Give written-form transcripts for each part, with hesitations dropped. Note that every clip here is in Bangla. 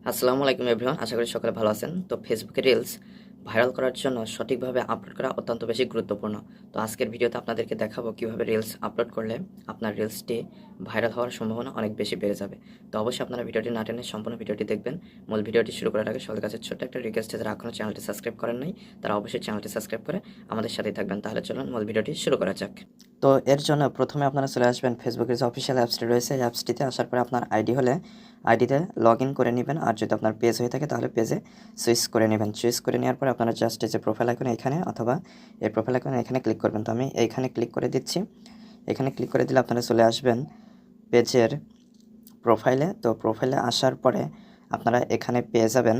আসসালামু আলাইকুম এভরিওয়ান, আশা করি সকলে ভালো আছেন। তো ফেসবুকে রিলস ভাইরাল করার জন্য সঠিকভাবে আপলোড করা অত্যন্ত বেশি গুরুত্বপূর্ণ। তো আজকের ভিডিওতে আপনাদেরকে দেখাবো কিভাবে রিলস আপলোড করলে আপনার রিলসটি ভাইরাল হওয়ার সম্ভাবনা অনেক বেশি বেড়ে যাবে। তো অবশ্যই আপনারা ভিডিওটি না টেনে সম্পূর্ণ ভিডিওটি দেখবেন। মূল ভিডিওটি শুরু করার আগে সকলের কাছে ছোট্ট একটা রিকোয়েস্ট, যারা এখনও চ্যানেলটি সাবস্ক্রাইব করেন নাই তারা অবশ্যই চ্যানেলটি সাবস্ক্রাইব করে আমাদের সাথেই থাকবেন। তাহলে চলুন মূল ভিডিওটি শুরু করা যাক। তো এর জন্য প্রথমে আপনারা চলে আসবেন ফেসবুকের যে অফিসিয়াল অ্যাপসটি রয়েছে, এই অ্যাপসটিতে আসার পরে আপনার আইডি হলে আইডিতে লগ ইন করে নেবেন, আর যদি আপনার পেজ হয়ে থাকে তাহলে পেজে সুইচ করে নেবেন। সুইচ করে নেওয়ার পরে আপনারা জাস্ট এই যে প্রোফাইল আইকন এখানে অথবা এই প্রোফাইল আইকন এখানে ক্লিক করবেন। তো আমি এইখানে ক্লিক করে দিচ্ছি। এখানে ক্লিক করে দিলে আপনারা চলে আসবেন পেজের প্রোফাইলে। তো প্রোফাইলে আসার পরে আপনারা এখানে পেয়ে যাবেন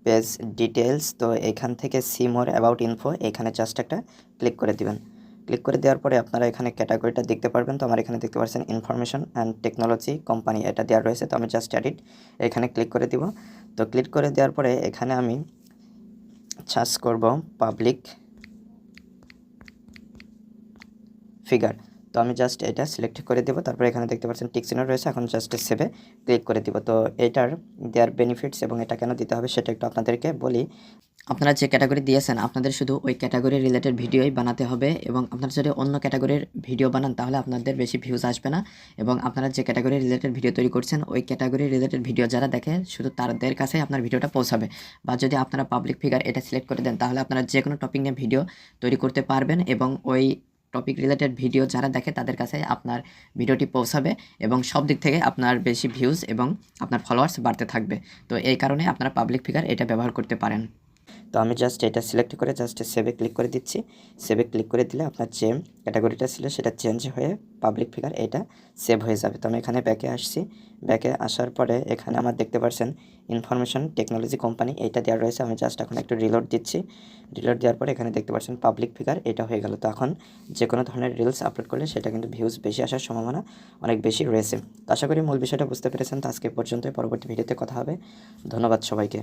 পেজ ডিটেলস। তো এখান থেকে সি মোর অ্যাবাউট ইনফো এখানে জাস্ট একটা ক্লিক করে দিবেন। ক্লিক করে দেওয়ার পরে আপনারা এখানে ক্যাটাগরিটা দেখতে পারবেন। তো আমার এখানে দেখতে পাচ্ছেন ইনফরমেশন অ্যান্ড টেকনোলজি কোম্পানি এটা দেওয়া রয়েছে। তো আমি জাস্ট এডিট এখানে ক্লিক করে দিব। তো ক্লিক করে দেওয়ার পরে এখানে আমি সার্চ করব পাবলিক ফিগার। তো আমি জাস্ট এটা সিলেক্ট করে দেবো। তারপরে এখানে দেখতে পাচ্ছেন টিক চিহ্ন রয়েছে, এখন জাস্ট সেভে ক্লিক করে দিব। তো এটার দেয়ার বেনিফিটস এবং এটা কেন দিতে হবে সেটা একটু আপনাদেরকে বলি। আপনারা যে ক্যাটাগরি দিয়েছেন আপনাদের শুধু ওই ক্যাটাগরি রিলেটেড ভিডিওই বানাতে হবে, এবং আপনারা যদি অন্য ক্যাটাগরির ভিডিও বানান তাহলে আপনাদের বেশি ভিউজ আসবে না। এবং আপনারা যে ক্যাটাগরি রিলেটেড ভিডিও তৈরি করছেন ওই ক্যাটাগরি রিলেটেড ভিডিও যারা দেখে শুধু তাদের কাছে আপনার ভিডিওটা পৌঁছাবে। বা যদি আপনারা পাবলিক ফিগার এটা সিলেক্ট করে দেন তাহলে আপনারা যে কোনো টপিক নিয়ে ভিডিও তৈরি করতে পারবেন, এবং ওই টপিক রিলেটেড ভিডিও যারা দেখে তাদের কাছে আপনার ভিডিওটি পৌঁছাবে, এবং সব দিক থেকে আপনার বেশি ভিউজ এবং আপনার ফলোয়ার্স বাড়তে থাকবে। তো এই কারণে আপনারা পাবলিক ফিগার এটা ব্যবহার করতে পারেন। তো আমি জাস্ট এটা সিলেক্ট করে জাস্ট সেভে ক্লিক করে দিচ্ছি। সেভে ক্লিক করে দিলে আপনার যে ক্যাটাগরিটা ছিল সেটা চেঞ্জ হয়ে পাবলিক ফিগার এটা সেভ হয়ে যাবে। তো আমি এখানে ব্যাকে আসছি। ব্যাকে আসার পরে এখানে আমার দেখতে পাচ্ছেন ইনফরমেশন টেকনোলজি কোম্পানি এইটা দেওয়া রয়েছে। আমি জাস্ট এখন একটু রিলোড দিচ্ছি। রিলোড দেওয়ার পরে এখানে দেখতে পাচ্ছেন পাবলিক ফিগার এটা হয়ে গেল। তো এখন যে কোনো ধরনের রিলস আপলোড করলে সেটা কিন্তু ভিউজ বেশি আসার সম্ভাবনা অনেক বেশি রয়েছে। তো আশা করি মূল বিষয়টা বুঝতে পেরেছেন। তো আজকে পর্যন্ত, পরবর্তী ভিডিওতে কথা হবে। ধন্যবাদ সবাইকে।